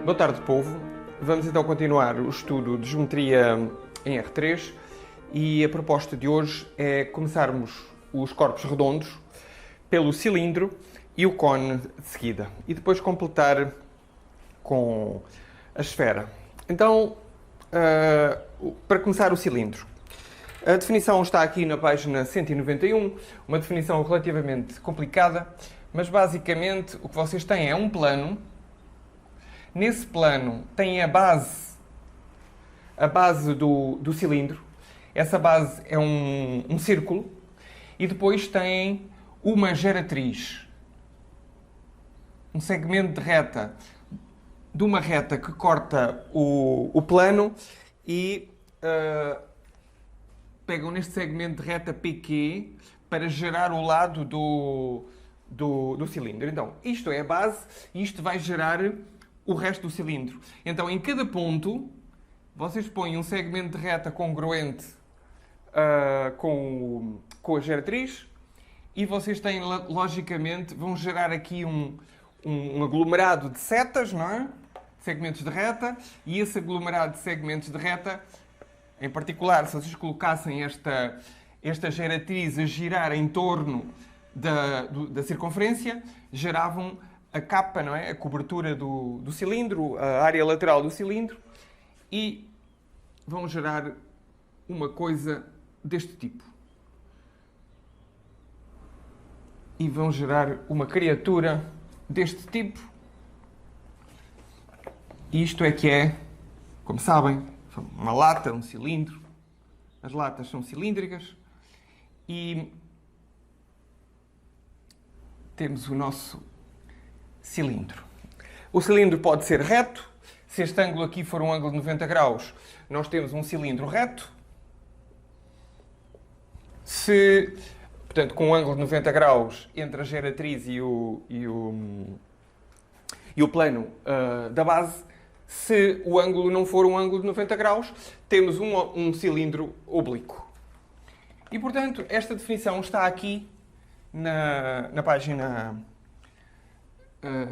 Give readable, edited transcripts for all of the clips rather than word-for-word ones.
Boa tarde, povo. Vamos então continuar o estudo de geometria em R3 e a proposta de hoje é começarmos os corpos redondos pelo cilindro e o cone de seguida e depois completar com a esfera. Então, para começar o cilindro, a definição está aqui na página 191, uma definição relativamente complicada, mas basicamente o que vocês têm é um plano. Nesse plano tem a base do cilindro. Essa base é um círculo. E depois tem uma geratriz. Um segmento de reta. De uma reta que corta o plano e pegam neste segmento de reta PQ para gerar o lado do cilindro. Então, isto é a base e isto vai gerar o resto do cilindro. Então, em cada ponto, vocês põem um segmento de reta congruente com a geratriz e vocês têm, logicamente, vão gerar aqui um aglomerado de setas, não é? Segmentos de reta, e esse aglomerado de segmentos de reta, em particular, se vocês colocassem esta geratriz a girar em torno da circunferência, geravam a capa, não é? A cobertura do cilindro, a área lateral do cilindro, e vão gerar uma coisa deste tipo. E vão gerar uma criatura deste tipo. E isto é que é, como sabem, uma lata, um cilindro. As latas são cilíndricas. E temos o nosso cilindro. O cilindro pode ser reto. Se este ângulo aqui for um ângulo de 90 graus, nós temos um cilindro reto. Portanto, com um ângulo de 90 graus entre a geratriz e o plano da base, se o ângulo não for um ângulo de 90 graus, temos um cilindro oblíquo. E, portanto, esta definição está aqui na página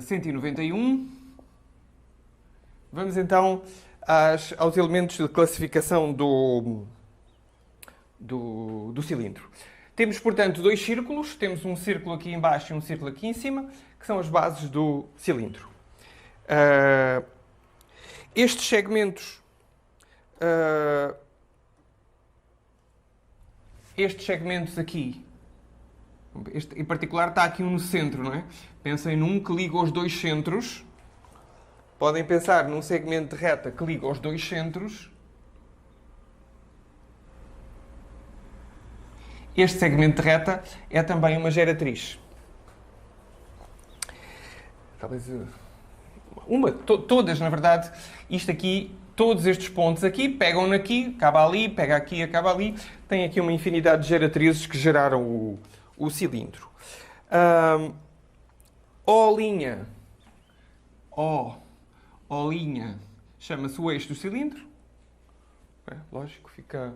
191. Vamos então aos elementos de classificação do cilindro. Temos, portanto, dois círculos. Temos um círculo aqui em baixo e um círculo aqui em cima, que são as bases do cilindro. Estes segmentos aqui, este em particular está aqui um no centro, não é? Pensem num que liga os dois centros. Podem pensar num segmento de reta que liga os dois centros. Este segmento de reta é também uma geratriz. Talvez todas, na verdade, isto aqui, todos estes pontos aqui, pegam aqui, acaba ali, pega aqui, acaba ali. Tem aqui uma infinidade de geratrizes que geraram o cilindro. O' chama-se o eixo do cilindro. Lógico, fica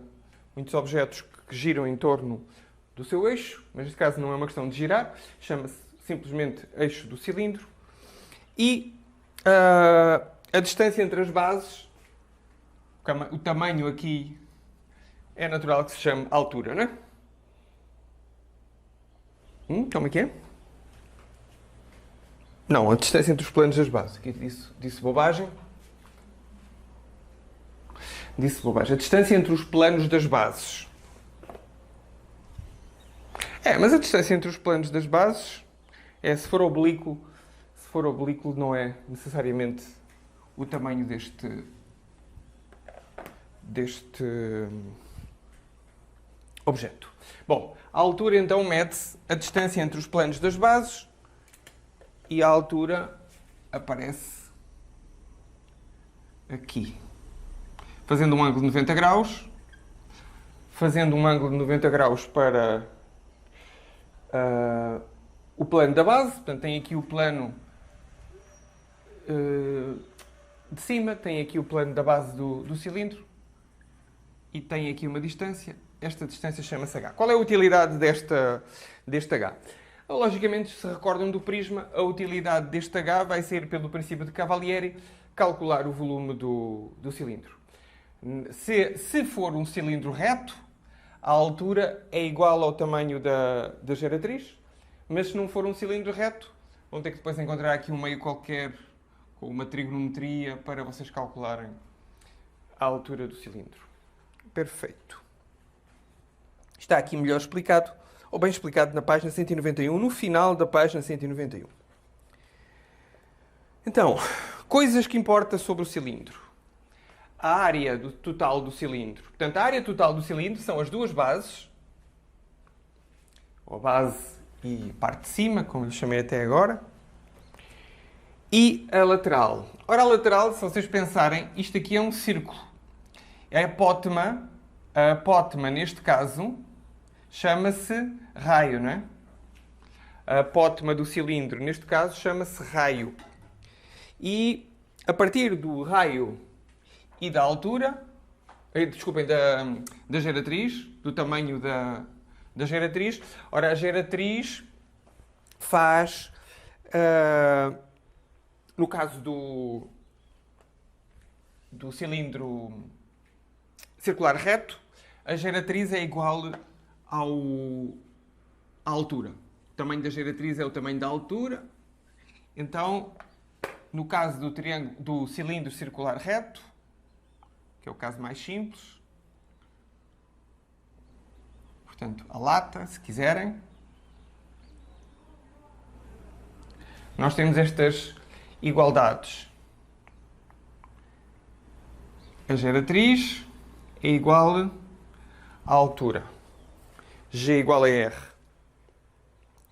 muitos objetos que giram em torno do seu eixo, mas neste caso não é uma questão de girar, chama-se simplesmente eixo do cilindro. E a distância entre as bases, o tamanho aqui é natural que se chame altura, não é? Como é que é? Não, a distância entre os planos das bases. Aqui disse bobagem. Disse bobagem. A distância entre os planos das bases. Mas a distância entre os planos das bases é, se for oblíquo não é necessariamente o tamanho deste objeto. Bom, a altura então mede-se a distância entre os planos das bases e a altura aparece aqui. Fazendo um ângulo de 90 graus, fazendo um ângulo de 90 graus para o plano da base, portanto tem aqui o plano de cima, tem aqui o plano da base do cilindro e tem aqui uma distância. Esta distância chama-se h. Qual é a utilidade deste h? Logicamente, se recordam do prisma, a utilidade deste H vai ser, pelo princípio de Cavalieri, calcular o volume do cilindro. Se for um cilindro reto, a altura é igual ao tamanho da geratriz, mas se não for um cilindro reto, vão ter que depois encontrar aqui um meio qualquer, com uma trigonometria, para vocês calcularem a altura do cilindro. Perfeito. Está aqui melhor explicado, ou bem explicado na página 191, no final da página 191. Então, coisas que importam sobre o cilindro. A área total do cilindro. Portanto, a área total do cilindro são as duas bases, ou a base e parte de cima, como lhe chamei até agora, e a lateral. Ora, a lateral, se vocês pensarem, isto aqui é um círculo. A apótema, neste caso, chama-se raio, não é? A apótema do cilindro, neste caso, chama-se raio. E a partir do raio e da altura, desculpem, da geratriz, do tamanho da geratriz, ora, a geratriz faz, no caso do cilindro circular reto, a geratriz é igual à altura. O tamanho da geratriz é o tamanho da altura. Então, no caso do cilindro circular reto, que é o caso mais simples, portanto, a lata, se quiserem, nós temos estas igualdades. A geratriz é igual à altura. G igual a R.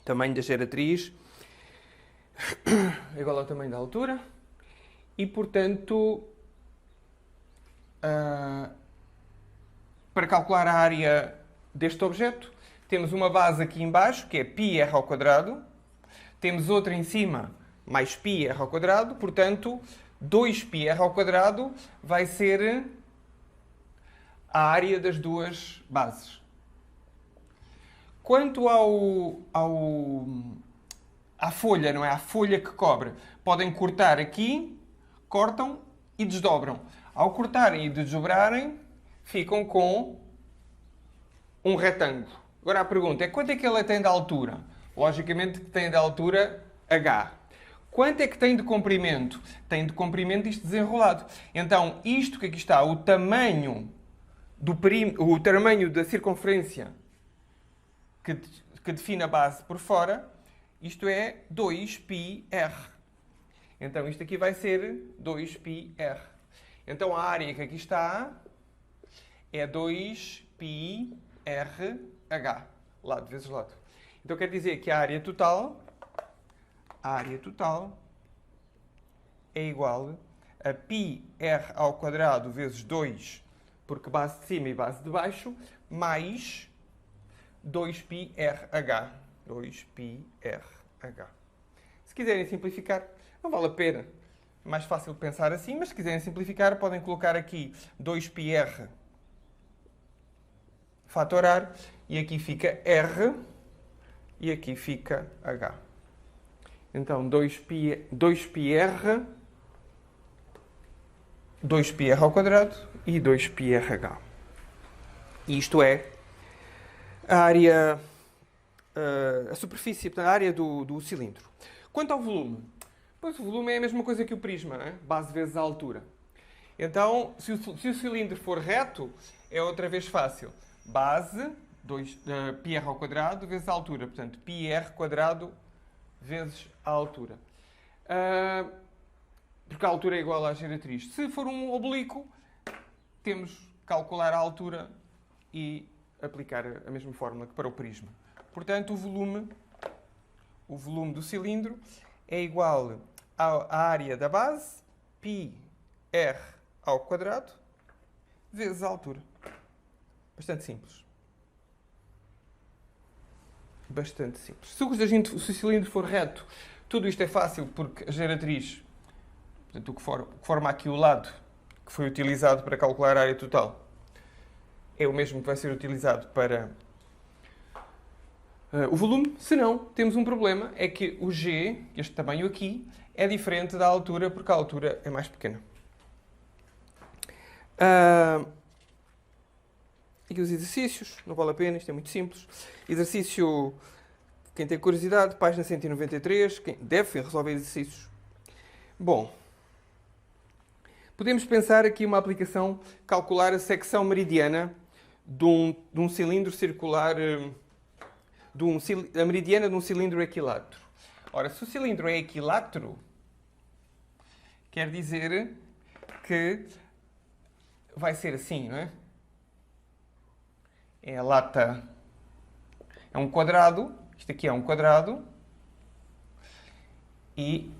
Tamanho da geratriz é igual ao tamanho da altura. E, portanto, para calcular a área deste objeto, temos uma base aqui em baixo, que é πr ao quadrado. Temos outra em cima, mais πr ao quadrado. Portanto, 2πr ao quadrado vai ser a área das duas bases. Quanto à folha, não é? A folha que cobre. Podem cortar aqui, cortam e desdobram. Ao cortarem e desdobrarem, ficam com um retângulo. Agora a pergunta é: quanto é que ele tem de altura? Logicamente que tem de altura H. Quanto é que tem de comprimento? Tem de comprimento isto desenrolado. Então, isto que aqui está, o tamanho da circunferência que define a base por fora, isto é 2πr. Então, isto aqui vai ser 2πr. Então, a área que aqui está é 2πrh, lado vezes lado. Então, quer dizer que a área total é igual a πr ao quadrado vezes 2, porque base de cima e base de baixo, mais 2πrh. 2πrh. Se quiserem simplificar, não vale a pena. É mais fácil pensar assim, mas se quiserem simplificar, podem colocar aqui 2πr fatorar, e aqui fica R, e aqui fica H. Então, 2πr ao quadrado e 2πrh. Isto é a área, a superfície, a área do cilindro. Quanto ao volume? Pois o volume é a mesma coisa que o prisma, não é? Base vezes a altura. Então, se o cilindro for reto, é outra vez fácil. Base, πr ao quadrado, vezes a altura. Portanto, πr quadrado vezes a altura. Porque a altura é igual à geratriz. Se for um oblíquo, temos que calcular a altura e aplicar a mesma fórmula que para o prisma. Portanto, o volume do cilindro é igual à área da base, πr ao quadrado, vezes a altura. Bastante simples. Bastante simples. Se o cilindro for reto, tudo isto é fácil porque a geratriz, portanto, o que forma aqui o lado que foi utilizado para calcular a área total, é o mesmo que vai ser utilizado para o volume. Se não, temos um problema, é que o G, este tamanho aqui, é diferente da altura, porque a altura é mais pequena. Aqui os exercícios, não vale a pena, isto é muito simples. Exercício, quem tem curiosidade, página 193, quem deve resolver exercícios. Bom, podemos pensar aqui uma aplicação, calcular a secção meridiana de um cilindro circular, a meridiana de um cilindro equilátero. Ora, se o cilindro é equilátero, quer dizer que vai ser assim, não é? É a lata, é um quadrado, isto aqui é um quadrado, e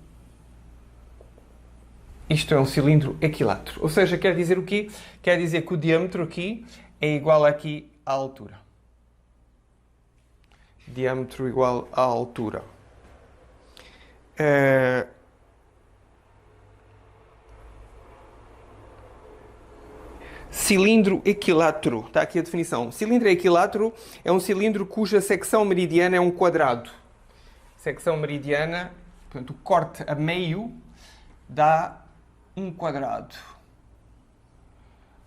isto é um cilindro equilátero. Ou seja, quer dizer o quê? Quer dizer que o diâmetro aqui é igual aqui à altura. Diâmetro igual à altura. Cilindro equilátero. Está aqui a definição. Cilindro equilátero é um cilindro cuja secção meridiana é um quadrado. Secção meridiana, portanto, o corte a meio dá um quadrado.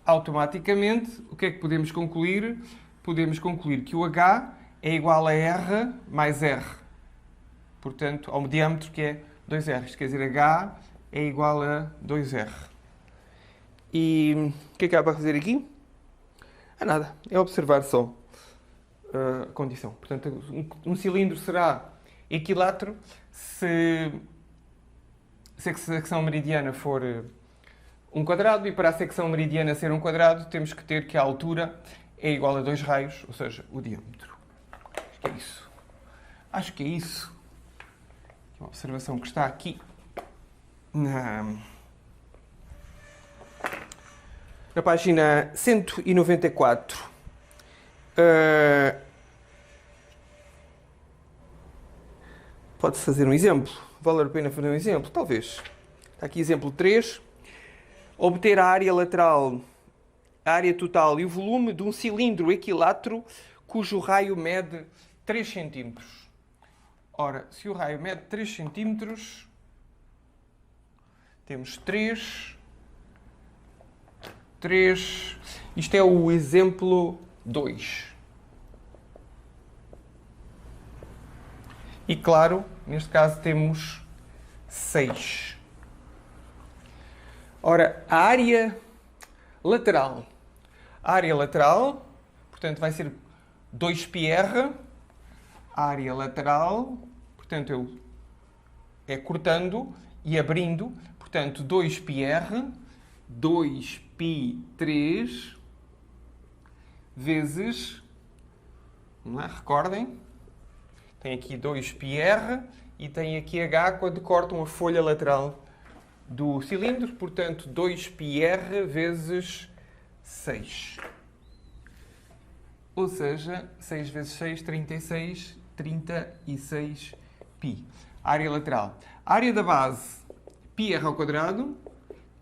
Automaticamente, o que é que podemos concluir? Podemos concluir que o H é igual a R mais R. Portanto, ao diâmetro que é 2R. Quer dizer, H é igual a 2R. E o que é que há para fazer aqui? Nada. É observar só a condição. Portanto, um cilindro será equilátero se a secção meridiana for um quadrado, e para a secção meridiana ser um quadrado, temos que ter que a altura é igual a 2 raios, ou seja, o diâmetro. Acho que é isso. Acho que é isso. Uma observação que está aqui na página 194. Pode-se fazer um exemplo? Vale a pena fazer um exemplo? Talvez. Está aqui exemplo 3. Obter a área lateral, a área total e o volume de um cilindro equilátero cujo raio mede 3 cm. Ora, se o raio mede 3 cm, temos 3. Isto é o exemplo 2. E claro, neste caso temos 6. Ora, a área lateral. A área lateral, portanto, vai ser 2πr. A área lateral, portanto, é cortando e abrindo. Portanto, 2πr, 2π3 vezes, não é? Recordem, tem aqui 2πr e tem aqui h quando cortam a folha lateral do cilindro, portanto 2πr vezes 6. Ou seja, 6 vezes 6, 36, 36π. Área lateral. Área da base, πr ao quadrado,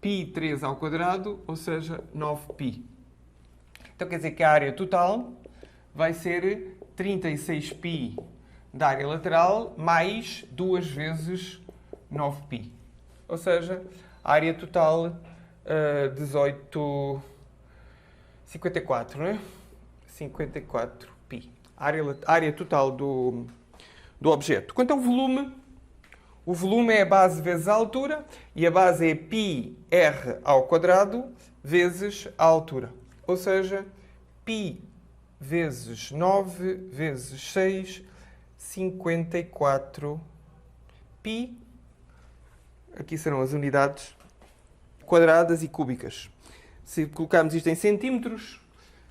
π3 ao quadrado, ou seja, 9π. Então quer dizer que a área total vai ser 36π da área lateral mais 2 vezes 9π. Ou seja, a área total 54, não é? 54π. Área total do objeto. Quanto ao volume, o volume é a base vezes a altura e a base é πr ao quadrado vezes a altura. Ou seja, π vezes 9 vezes 6, 54π. Aqui serão as unidades quadradas e cúbicas. Se colocarmos isto em centímetros,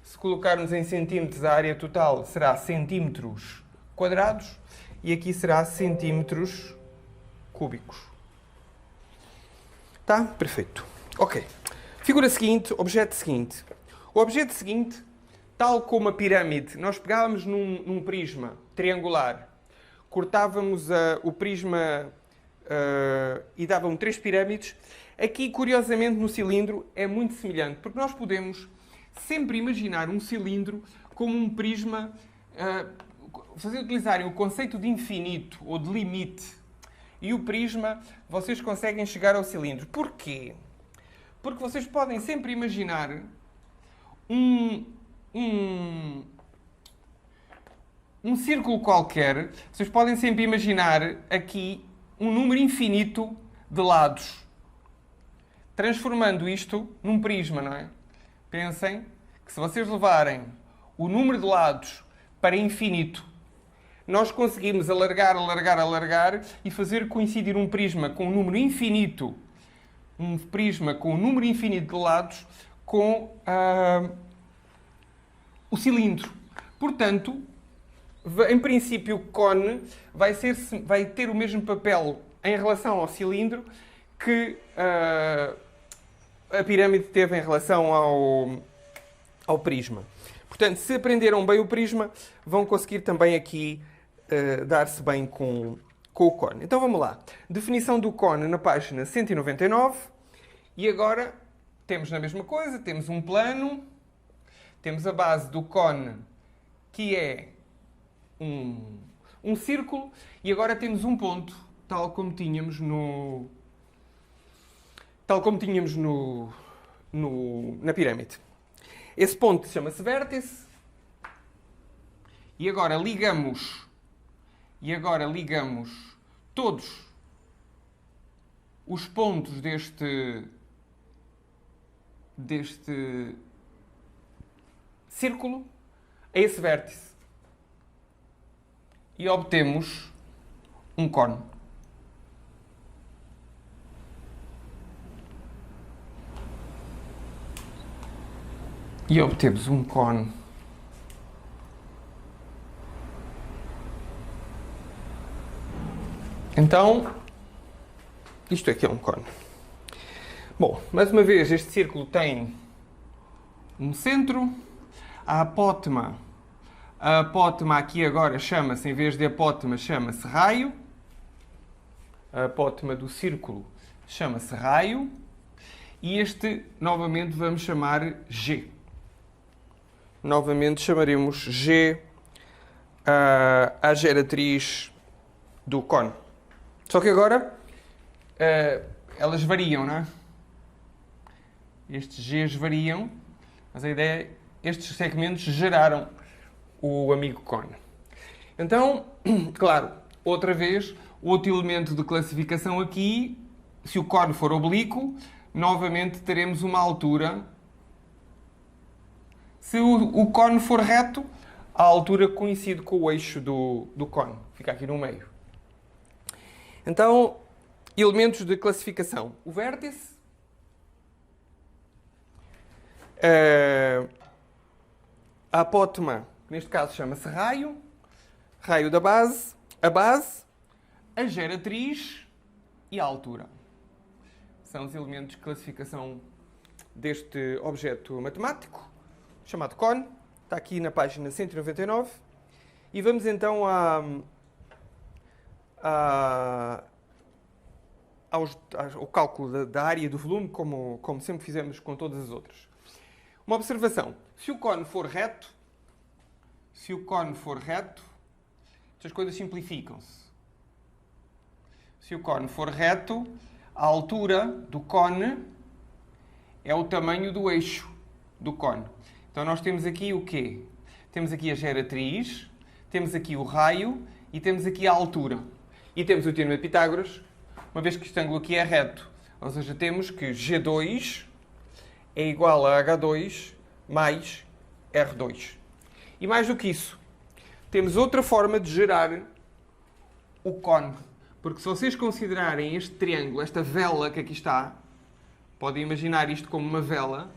se colocarmos em centímetros, a área total será centímetros quadrados e aqui será centímetros cúbicos. Tá? Perfeito. Ok. Figura seguinte, objeto seguinte. O objeto seguinte, tal como a pirâmide, nós pegávamos num prisma triangular, cortávamos o prisma e davam 3 pirâmides. Aqui, curiosamente, no cilindro é muito semelhante, porque nós podemos sempre imaginar um cilindro como um prisma, vocês utilizarem o conceito de infinito ou de limite e o prisma, vocês conseguem chegar ao cilindro. Porquê? Porque vocês podem sempre imaginar um círculo qualquer. Vocês podem sempre imaginar aqui um número infinito de lados, transformando isto num prisma, não é? Pensem que se vocês levarem o número de lados para infinito, nós conseguimos alargar, alargar, alargar e fazer coincidir um prisma com um número infinito, um prisma com um número infinito de lados, com o cilindro. Portanto, em princípio, o cone vai ter o mesmo papel em relação ao cilindro que a pirâmide teve em relação ao prisma. Portanto, se aprenderam bem o prisma, vão conseguir também aqui dar-se bem com o cone. Então vamos lá. Definição do cone na página 199. E agora temos a mesma coisa, temos um plano, temos a base do cone, que é um círculo, e agora temos um ponto, tal como tínhamos na pirâmide. Esse ponto chama-se vértice. E agora ligamos todos os pontos deste círculo a esse vértice. E obtemos um cone. E obtemos um cone. Então, isto aqui é um cone. Bom, mais uma vez, este círculo tem um centro. A apótema aqui agora chama-se, em vez de apótema, chama-se raio. A apótema do círculo chama-se raio. E este, novamente, vamos chamar G. Novamente chamaremos G a geratriz do cone. Só que agora elas variam, não é? Estes Gs variam, mas a ideia é estes segmentos geraram o amigo cone. Então, claro, outra vez, outro elemento de classificação aqui, se o cone for oblíquo, novamente teremos uma altura. Se o cone for reto, a altura coincide com o eixo do cone. Fica aqui no meio. Então, elementos de classificação. O vértice. A apótema, que neste caso chama-se raio. Raio da base. A base. A geratriz e a altura. São os elementos de classificação deste objeto matemático, chamado cone. Está aqui na página 199. E vamos então ao cálculo da área do volume, como sempre fizemos com todas as outras. Uma observação. Se o cone for reto, estas coisas simplificam-se. Se o cone for reto, a altura do cone é o tamanho do eixo do cone. Então nós temos aqui o quê? Temos aqui a geratriz, temos aqui o raio e temos aqui a altura. E temos o teorema de Pitágoras, uma vez que este ângulo aqui é reto. Ou seja, temos que G2 é igual a H2 mais R2. E mais do que isso, temos outra forma de gerar o cone. Porque se vocês considerarem este triângulo, esta vela que aqui está, podem imaginar isto como uma vela.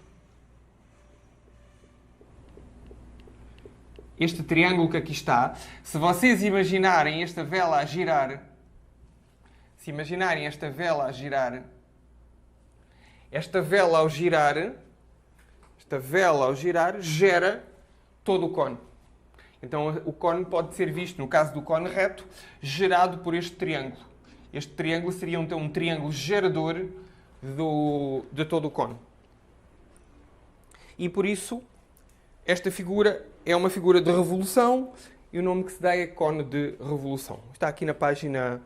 Este triângulo que aqui está, se vocês imaginarem esta vela a girar, esta vela ao girar gera todo o cone. Então o cone pode ser visto, no caso do cone reto, gerado por este triângulo. Este triângulo seria então um triângulo gerador de todo o cone. E por isso, esta figura é uma figura de revolução. e o nome que se dá é cone de revolução. Está aqui na página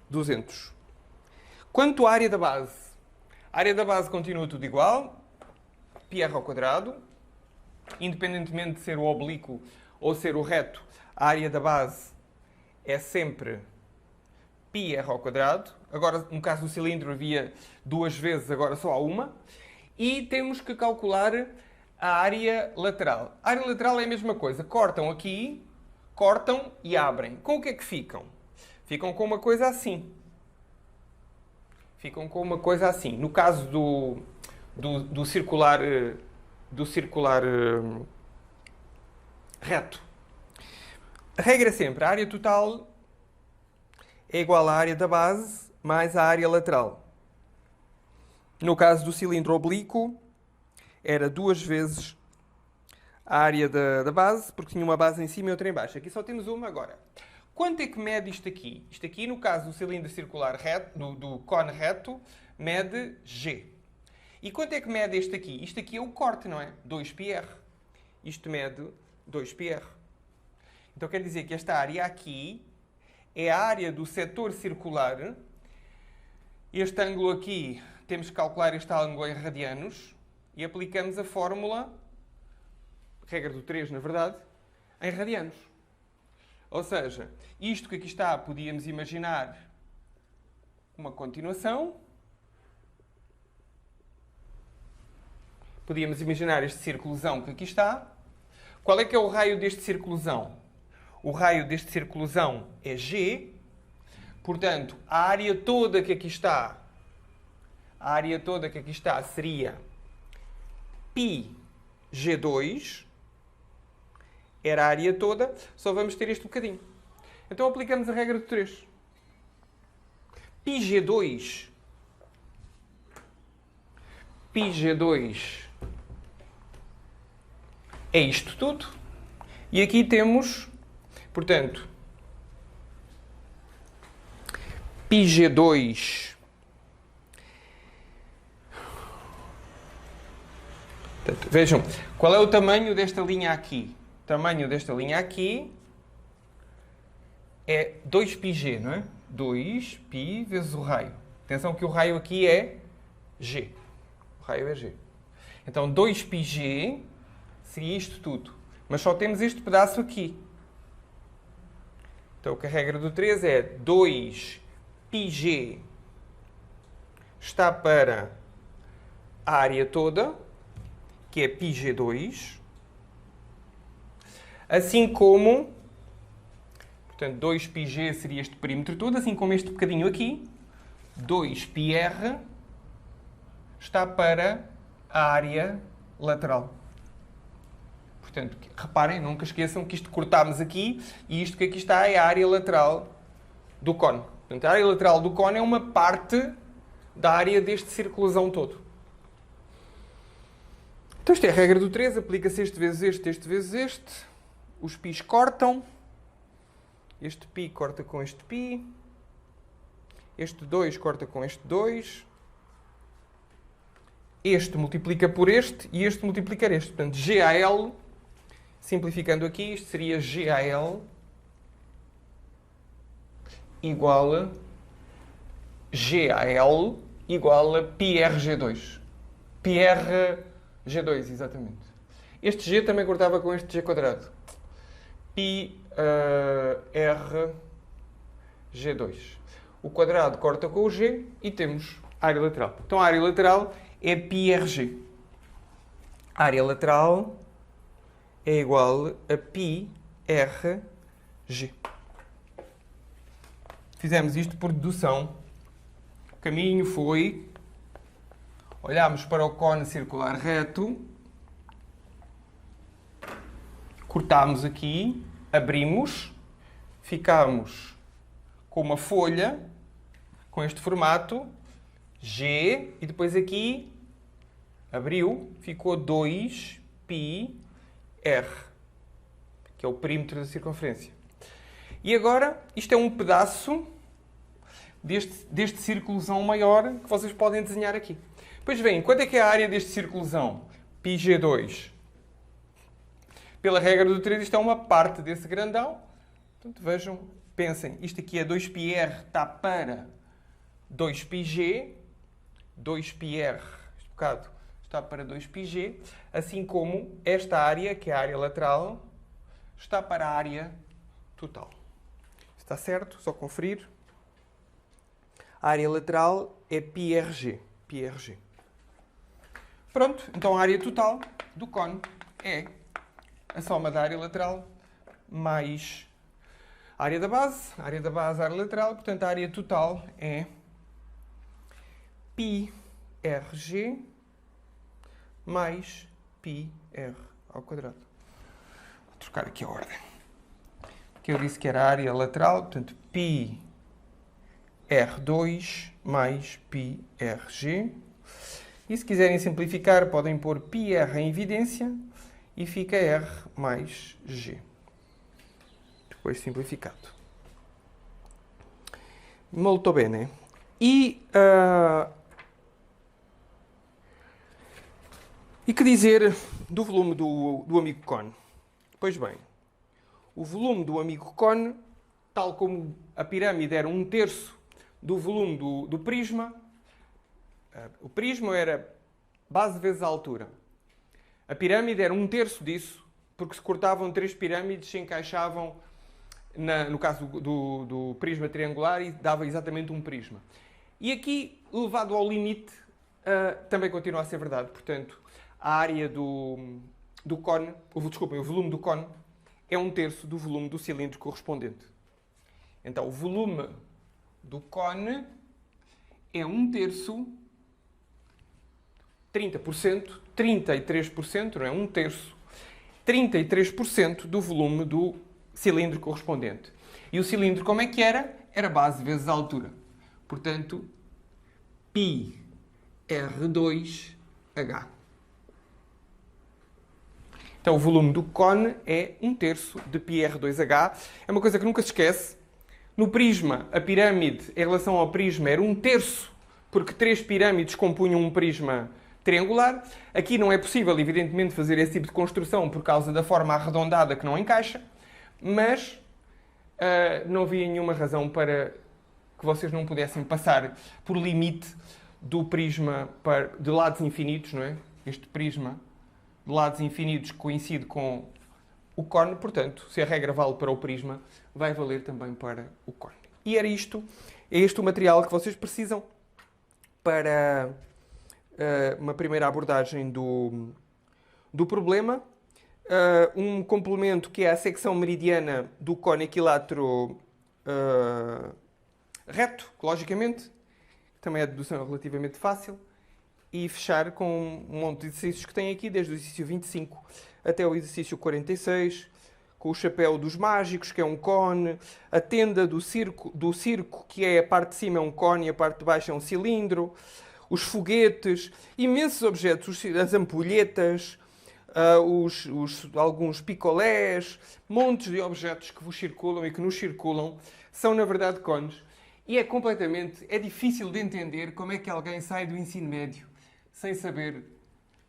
200. Quanto à área da base, a área da base continua tudo igual, πr ao quadrado, independentemente de ser o oblíquo ou ser o reto, a área da base é sempre πr ao quadrado. Agora, no caso do cilindro, havia duas vezes, agora só há uma. E temos que calcular a área lateral. A área lateral é a mesma coisa. Cortam aqui, cortam e abrem. Com o que é que ficam? Ficam com uma coisa assim. Ficam com uma coisa assim. No caso do circular reto. A regra é sempre, a área total é igual à área da base mais a área lateral. No caso do cilindro oblíquo, era duas vezes a área da base, porque tinha uma base em cima e outra em baixo. Aqui só temos uma agora. Quanto é que mede isto aqui? Isto aqui, no caso do cilindro circular reto, do cone reto, mede G. E quanto é que mede este aqui? Isto aqui é o corte, não é? 2πr. Isto mede 2πr. Então quer dizer que esta área aqui é a área do setor circular. Este ângulo aqui, temos que calcular este ângulo em radianos e aplicamos a fórmula, regra do 3, na verdade, em radianos. Ou seja, isto que aqui está, podíamos imaginar uma continuação. Podíamos imaginar este círculozão que aqui está. Qual é que é o raio deste círculozão? O raio deste círculozão é G. Portanto, a área toda que aqui está, seria πg2. Era a área toda, só vamos ter este bocadinho. Então aplicamos a regra do 3. πg2 é isto tudo. E aqui temos, portanto, πg2 portanto, vejam, qual é o tamanho desta linha aqui? O tamanho desta linha aqui é 2πg, não é? 2π vezes o raio. Atenção que o raio aqui é G. O raio é G. Então 2πg seria isto tudo. Mas só temos este pedaço aqui. Então a regra do 3 é 2πg está para a área toda, que é πg2. Assim como, portanto, 2πg seria este perímetro todo, assim como este bocadinho aqui, 2πr está para a área lateral. Portanto, reparem, nunca esqueçam que isto cortámos aqui e isto que aqui está é a área lateral do cone. Portanto, a área lateral do cone é uma parte da área deste círculozão todo. Então, esta é a regra do 3, aplica-se este vezes este vezes este. Os π's cortam. Este π corta com este π. Este 2 corta com este 2. Este multiplica por este e este multiplica este. Portanto, GAL, simplificando aqui, isto seria GAL igual a πRG2. πRG2, exatamente. Este G também cortava com este G quadrado. πRG2. O quadrado corta com o G e temos a área lateral. Então a área lateral é πRG. A área lateral é igual a πRG. Fizemos isto por dedução. O caminho foi... Olhámos para o cone circular reto. Cortámos aqui. Abrimos. Ficámos com uma folha com este formato. G. E depois aqui abriu. Ficou 2πr. Que é o perímetro da circunferência. E agora, isto é um pedaço deste círculozão maior que vocês podem desenhar aqui. Pois bem, quanto é que é a área deste círculozão? πg2. Pela regra do 3, isto é uma parte desse grandão. Portanto, vejam, pensem, isto aqui é 2πr, está para 2πg. 2πr, este bocado está para 2πg, assim como esta área, que é a área lateral, está para a área total. Está certo? Só conferir. A área lateral é πrg. Pronto, então a área total do cone é a soma da área lateral mais a área da base, a área lateral, portanto a área total é πrg mais πr ao quadrado. Vou trocar aqui a ordem. Que eu disse que era a área lateral, portanto πr2 mais πrg. E se quiserem simplificar, podem pôr πr em evidência e fica r mais g. Depois simplificado. Molto bene. E que dizer do volume do amigo cone? Pois bem, o volume do amigo cone, tal como a pirâmide era 1/3 do volume do prisma, o prisma era base vezes a altura. A pirâmide era 1/3 disso, porque se cortavam 3 pirâmides, se encaixavam, no caso do prisma triangular, e dava exatamente um prisma. E aqui, levado ao limite, também continua a ser verdade. Portanto, a área do cone, o volume do cone, é 1/3 do volume do cilindro correspondente. Então, o volume do cone é 1/3, 30%, 33%, não é? 1/3, 33% do volume do cilindro correspondente. E o cilindro como é que era? Era base vezes a altura. Portanto, πr2h. Então, o volume do cone é 1/3 de πr2h. É uma coisa que nunca se esquece. No prisma, a pirâmide, em relação ao prisma, era 1/3, porque 3 pirâmides compunham um prisma triangular. Aqui não é possível, evidentemente, fazer esse tipo de construção por causa da forma arredondada que não encaixa, mas não havia nenhuma razão para que vocês não pudessem passar por limite do prisma de lados infinitos, não é? Este prisma de lados infinitos coincide com o cone, portanto, se a regra vale para o prisma, vai valer também para o cone. E é este o material que vocês precisam para uma primeira abordagem do problema. Um complemento que é a secção meridiana do cone equilátero reto, logicamente, também é de dedução relativamente fácil, e fechar com um monte de exercícios que tem aqui, desde o exercício 25 até o exercício 46, com o chapéu dos mágicos, que é um cone, a tenda do circo, que é a parte de cima é um cone e a parte de baixo é um cilindro, os foguetes, imensos objetos, as ampulhetas, alguns picolés, montes de objetos que vos circulam e que nos circulam, são na verdade cones. E é difícil de entender como é que alguém sai do ensino médio sem saber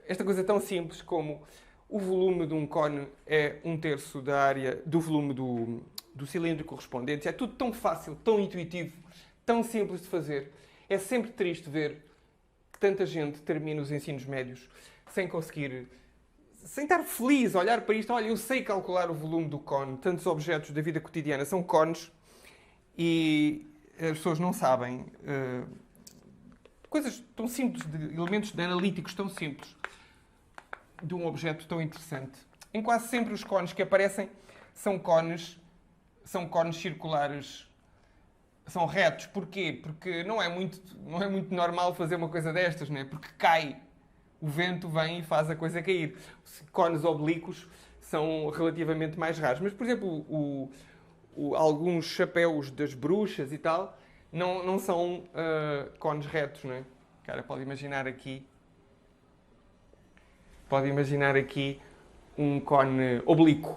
esta coisa tão simples como o volume de um cone é 1/3 da área do volume do cilindro correspondente. É tudo tão fácil, tão intuitivo, tão simples de fazer. É sempre triste ver que tanta gente termina os ensinos médios sem conseguir, sem estar feliz a olhar para isto. Olha, eu sei calcular o volume do cone. Tantos objetos da vida cotidiana são cones e as pessoas não sabem. Coisas tão simples, de elementos analíticos tão simples de um objeto tão interessante. Em quase sempre os cones que aparecem são cones circulares, são retos. Porquê? Porque não é muito normal fazer uma coisa destas, não é? Porque cai, o vento vem e faz a coisa cair. Cones oblíquos são relativamente mais raros. Mas, por exemplo, alguns chapéus das bruxas e tal não são cones retos, não é? Cara, pode imaginar aqui um cone oblíquo.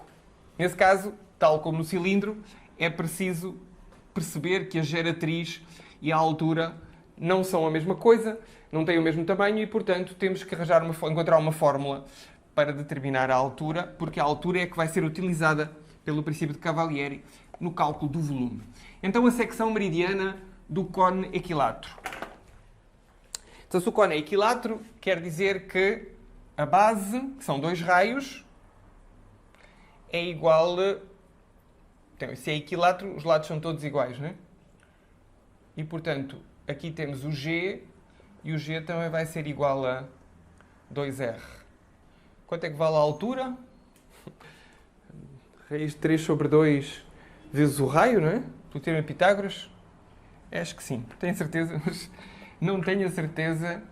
Nesse caso, tal como no cilindro, é preciso perceber que a geratriz e a altura não são a mesma coisa, não têm o mesmo tamanho e, portanto, temos que encontrar uma fórmula para determinar a altura, porque a altura é que vai ser utilizada pelo princípio de Cavalieri no cálculo do volume. Então, a secção meridiana do cone equilátero. Então, se o cone é equilátero, quer dizer que a base, que são 2 raios, é igual... Então, se é equilátero, os lados são todos iguais, não é? E, portanto, aqui temos o G, e o G também vai ser igual a 2R. Quanto é que vale a altura? Raiz de 3 sobre 2 vezes o raio, não é? Do teorema de Pitágoras? Acho que sim. Tenho certeza, mas não tenho a certeza.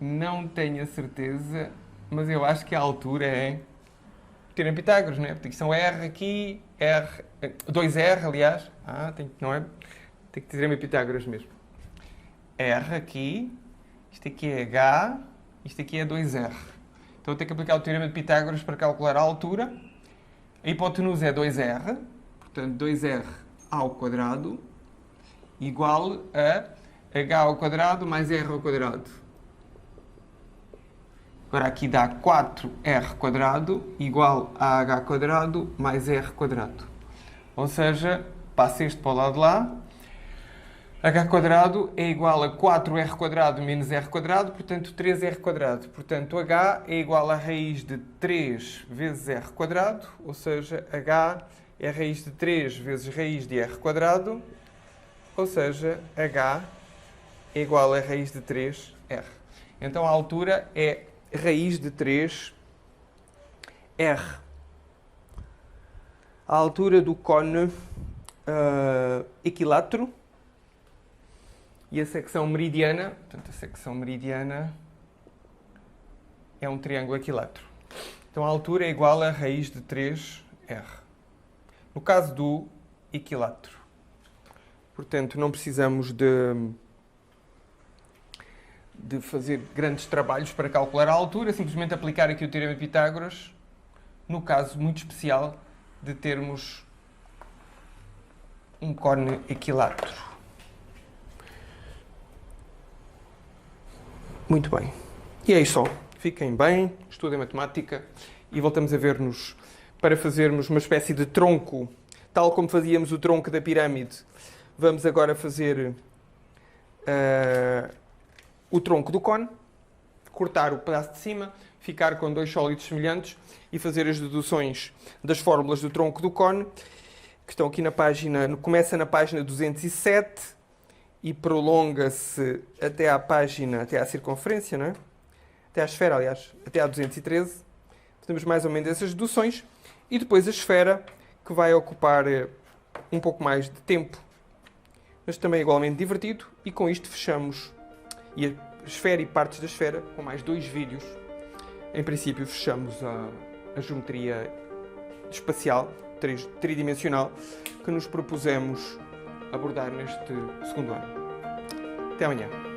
Não tenho a certeza, mas eu acho que a altura é o teorema de Pitágoras, não é? Porque são R aqui, R, 2R, aliás. Não é? Tem que ter teorema de Pitágoras mesmo. R aqui, isto aqui é H, isto aqui é 2R. Então eu tenho que aplicar o teorema de Pitágoras para calcular a altura. A hipotenusa é 2R, portanto 2R ao quadrado igual a H ao quadrado mais R ao quadrado. Agora aqui dá 4R quadrado igual a H quadrado mais R quadrado. Ou seja, passa este para o lado de lá. H quadrado é igual a 4R quadrado menos R quadrado, portanto 3R quadrado. Portanto, H é igual a raiz de 3 vezes R quadrado, ou seja, H é a raiz de 3 vezes raiz de R quadrado, ou seja, H é igual a raiz de 3R. Então a altura é raiz de 3R. A altura do cone equilátero. E a secção meridiana, portanto, a secção meridiana é um triângulo equilátero. Então, a altura é igual a raiz de 3R. No caso do equilátero. Portanto, não precisamos de fazer grandes trabalhos para calcular a altura, simplesmente aplicar aqui o teorema de Pitágoras, no caso muito especial de termos um cone equilátero. Muito bem. E é isso só. Fiquem bem, estudem matemática e voltamos a ver-nos para fazermos uma espécie de tronco, tal como fazíamos o tronco da pirâmide. Vamos agora fazer o tronco do cone, cortar o pedaço de cima, ficar com 2 sólidos semelhantes e fazer as deduções das fórmulas do tronco do cone, que estão aqui na página, começa na página 207, e prolonga-se até à página, até à circunferência, não é? Até à esfera, aliás, até à 213. Temos mais ou menos essas deduções. E depois a esfera, que vai ocupar um pouco mais de tempo, mas também igualmente divertido. E com isto fechamos e a esfera e partes da esfera, com mais 2 vídeos. Em princípio, fechamos a geometria espacial, tridimensional, que nos propusemos abordar neste segundo ano. Até amanhã.